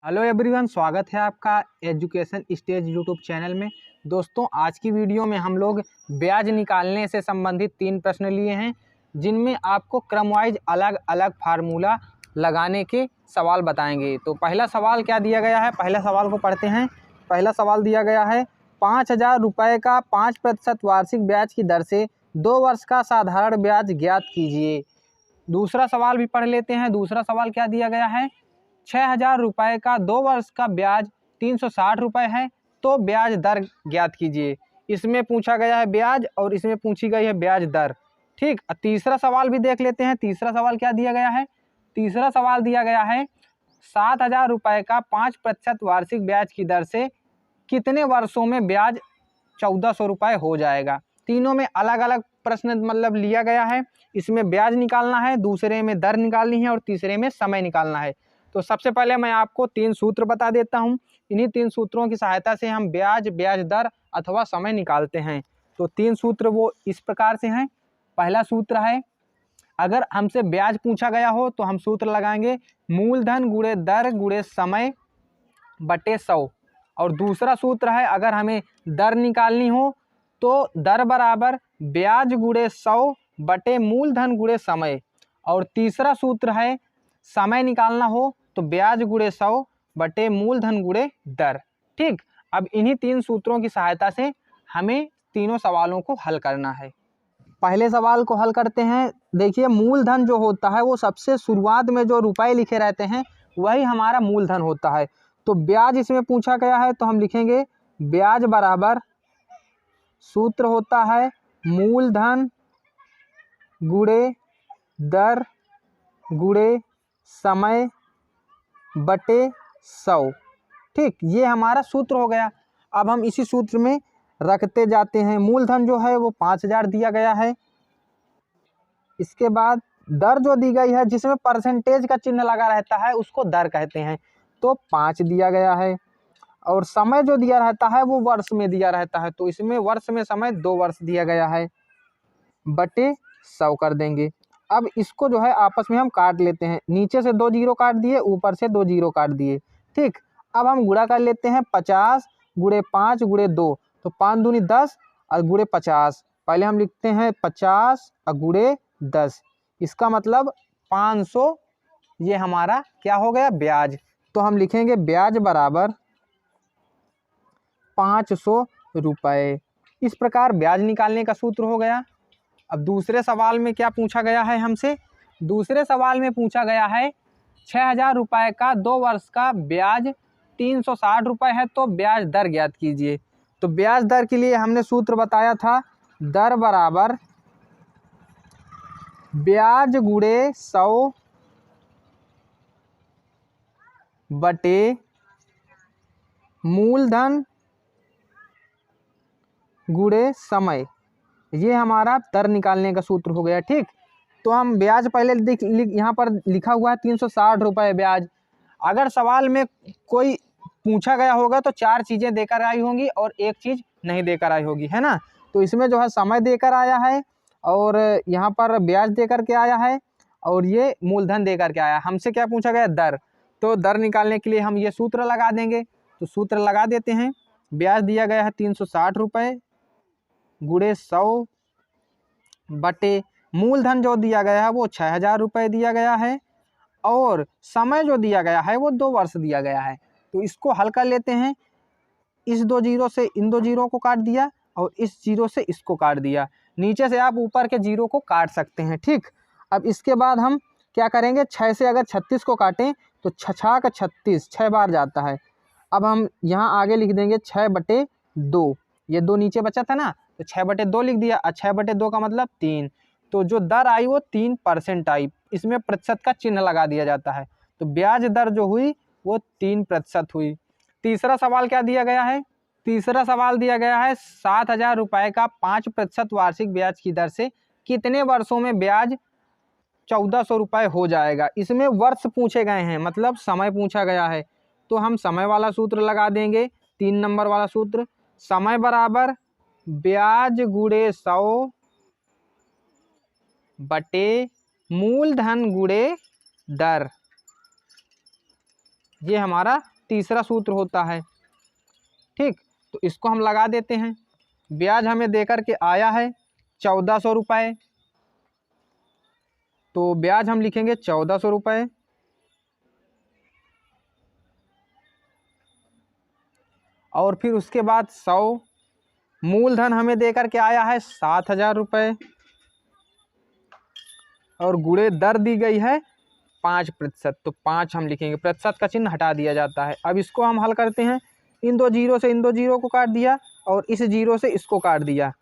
Hello everyone, स्वागत है आपका एजुकेशन स्टेज यूट्यूब चैनल में। दोस्तों, आज की वीडियो में हम लोग ब्याज निकालने से संबंधित 3 प्रश्न लिए हैं, जिनमें आपको क्रम वाइज अलग अलग फार्मूला लगाने के सवाल बताएंगे। तो पहला सवाल क्या दिया गया है, पहला सवाल को पढ़ते हैं। पहला सवाल दिया गया है 5,000 रुपये का 5% वार्षिक ब्याज की दर से 2 वर्ष का साधारण ब्याज ज्ञात कीजिए। दूसरा सवाल भी पढ़ लेते हैं। दूसरा सवाल क्या दिया गया है, 6,000 रुपये का 2 वर्ष का ब्याज 360 रुपये है, तो ब्याज दर ज्ञात कीजिए। इसमें पूछा गया है ब्याज और इसमें पूछी गई है ब्याज दर। ठीक, तीसरा सवाल भी देख लेते हैं। तीसरा सवाल क्या दिया गया है, तीसरा सवाल दिया गया है 7,000 रुपये का 5% वार्षिक ब्याज की दर से कितने वर्षों में ब्याज 1,400 रुपये हो जाएगा। तीनों में अलग अलग प्रश्न मतलब लिया गया है। इसमें ब्याज निकालना है, दूसरे में दर निकालनी है और तीसरे में समय निकालना है। तो सबसे पहले मैं आपको 3 सूत्र बता देता हूं। इन्हीं 3 सूत्रों की सहायता से हम ब्याज, ब्याज दर अथवा समय निकालते हैं। तो 3 सूत्र वो इस प्रकार से हैं। पहला सूत्र है, अगर हमसे ब्याज पूछा गया हो तो हम सूत्र लगाएंगे मूलधन गुणे दर गुणे समय बटे 100। और दूसरा सूत्र है, अगर हमें दर निकालनी हो तो दर बराबर ब्याज गुणे 100 बटे मूलधन गुणे समय। और तीसरा सूत्र है, समय निकालना हो तो ब्याज गुणे 100 बटे मूलधन गुणे दर। ठीक, अब इन्हीं 3 सूत्रों की सहायता से हमें तीनों सवालों को हल करना है। पहले सवाल को हल करते हैं। देखिए, मूलधन जो होता है वो सबसे शुरुआत में जो रुपए लिखे रहते हैं वही हमारा मूलधन होता है। तो ब्याज इसमें पूछा गया है तो हम लिखेंगे ब्याज बराबर सूत्र होता है मूलधन गुणे दर गुणे समय बटे 100। ठीक, ये हमारा सूत्र हो गया। अब हम इसी सूत्र में रखते जाते हैं। मूलधन जो है वो 5,000 दिया गया है। इसके बाद दर जो दी गई है, जिसमें परसेंटेज का चिन्ह लगा रहता है उसको दर कहते हैं, तो 5 दिया गया है। और समय जो दिया रहता है वो वर्ष में दिया रहता है, तो इसमें वर्ष में समय 2 वर्ष दिया गया है, बटे 100 कर देंगे। अब इसको जो है आपस में हम काट लेते हैं। नीचे से 2 जीरो काट दिए, ऊपर से 2 जीरो काट दिए। ठीक, अब हम गुणा कर लेते हैं 50 गुणे 5 गुणे 2, तो 5 दूनी 10 और गुणे 50। पहले हम लिखते हैं 50 और गुणे 10, इसका मतलब 500। ये हमारा क्या हो गया, ब्याज। तो हम लिखेंगे ब्याज बराबर 500 रुपये। इस प्रकार ब्याज निकालने का सूत्र हो गया। अब दूसरे सवाल में क्या पूछा गया है हमसे, दूसरे सवाल में पूछा गया है 6,000 रुपये का 2 वर्ष का ब्याज 360 रुपये है, तो ब्याज दर ज्ञात कीजिए। तो ब्याज दर के लिए हमने सूत्र बताया था दर बराबर ब्याज गुणे 100 बटे मूलधन गुणे समय। ये हमारा दर निकालने का सूत्र हो गया। ठीक, तो हम ब्याज पहले यहाँ पर लिखा हुआ है 360 रुपये ब्याज। अगर सवाल में कोई पूछा गया होगा तो 4 चीज़ें देकर आई होंगी और एक चीज़ नहीं देकर आई होगी, है ना। तो इसमें जो है समय देकर आया है और यहाँ पर ब्याज देकर के आया है और ये मूलधन देकर के आया। हमसे क्या पूछा गया, दर। तो दर निकालने के लिए हम ये सूत्र लगा देंगे। तो सूत्र लगा देते हैं। ब्याज दिया गया है 360 रुपये गुणे 100 बटे मूलधन जो दिया गया है वो 6,000 रुपये दिया गया है और समय जो दिया गया है वो 2 वर्ष दिया गया है। तो इसको हल कर लेते हैं। इस 2 जीरो से इन 2 जीरो को काट दिया और इस जीरो से इसको काट दिया। नीचे से आप ऊपर के जीरो को काट सकते हैं। ठीक, अब इसके बाद हम क्या करेंगे, 6 से अगर 36 को काटें तो 6 का 36 6 बार जाता है। अब हम यहाँ आगे लिख देंगे 6 बटे 2। ये 2 नीचे बचा था ना, तो 6 बटे 2 लिख दिया। और 6 बटे 2 का मतलब 3। तो जो दर आई वो 3% आई। इसमें प्रतिशत का चिन्ह लगा दिया जाता है। तो ब्याज दर जो हुई वो 3% हुई। तीसरा सवाल क्या दिया गया है, तीसरा सवाल दिया गया है 7,000 रुपये का 5% वार्षिक ब्याज की दर से कितने वर्षों में ब्याज 1,400 रुपये हो जाएगा। इसमें वर्ष पूछे गए हैं, मतलब समय पूछा गया है। तो हम समय वाला सूत्र लगा देंगे, 3 नंबर वाला सूत्र। समय बराबर ब्याज गुणे 100 बटे मूलधन गुणे दर। ये हमारा तीसरा सूत्र होता है। ठीक, तो इसको हम लगा देते हैं। ब्याज हमें देकर के आया है 1400 रुपये, तो ब्याज हम लिखेंगे 1400 रुपये। और फिर उसके बाद 100, मूलधन हमें देकर के आया है 7000 रुपये, और गुणे दर दी गई है 5%, तो 5 हम लिखेंगे, प्रतिशत का चिन्ह हटा दिया जाता है। अब इसको हम हल करते हैं। इन दो जीरो से इन दो जीरो को काट दिया और इस जीरो से इसको काट दिया।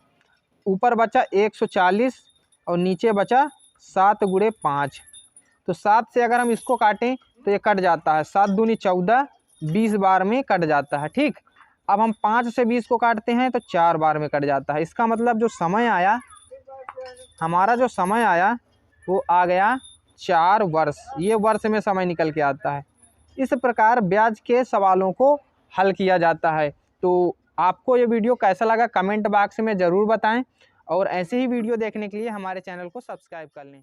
ऊपर बचा 140 और नीचे बचा 7 गुणे 5। तो 7 से अगर हम इसको काटें तो ये कट जाता है, 7 दूनी 14, 20 बार में कट जाता है। ठीक, अब हम 5 से 20 को काटते हैं तो 4 बार में कट जाता है। इसका मतलब जो समय आया, हमारा जो समय आया वो आ गया 4 वर्ष। ये वर्ष में समय निकल के आता है। इस प्रकार ब्याज के सवालों को हल किया जाता है। तो आपको ये वीडियो कैसा लगा कमेंट बॉक्स में ज़रूर बताएं, और ऐसे ही वीडियो देखने के लिए हमारे चैनल को सब्सक्राइब कर लें।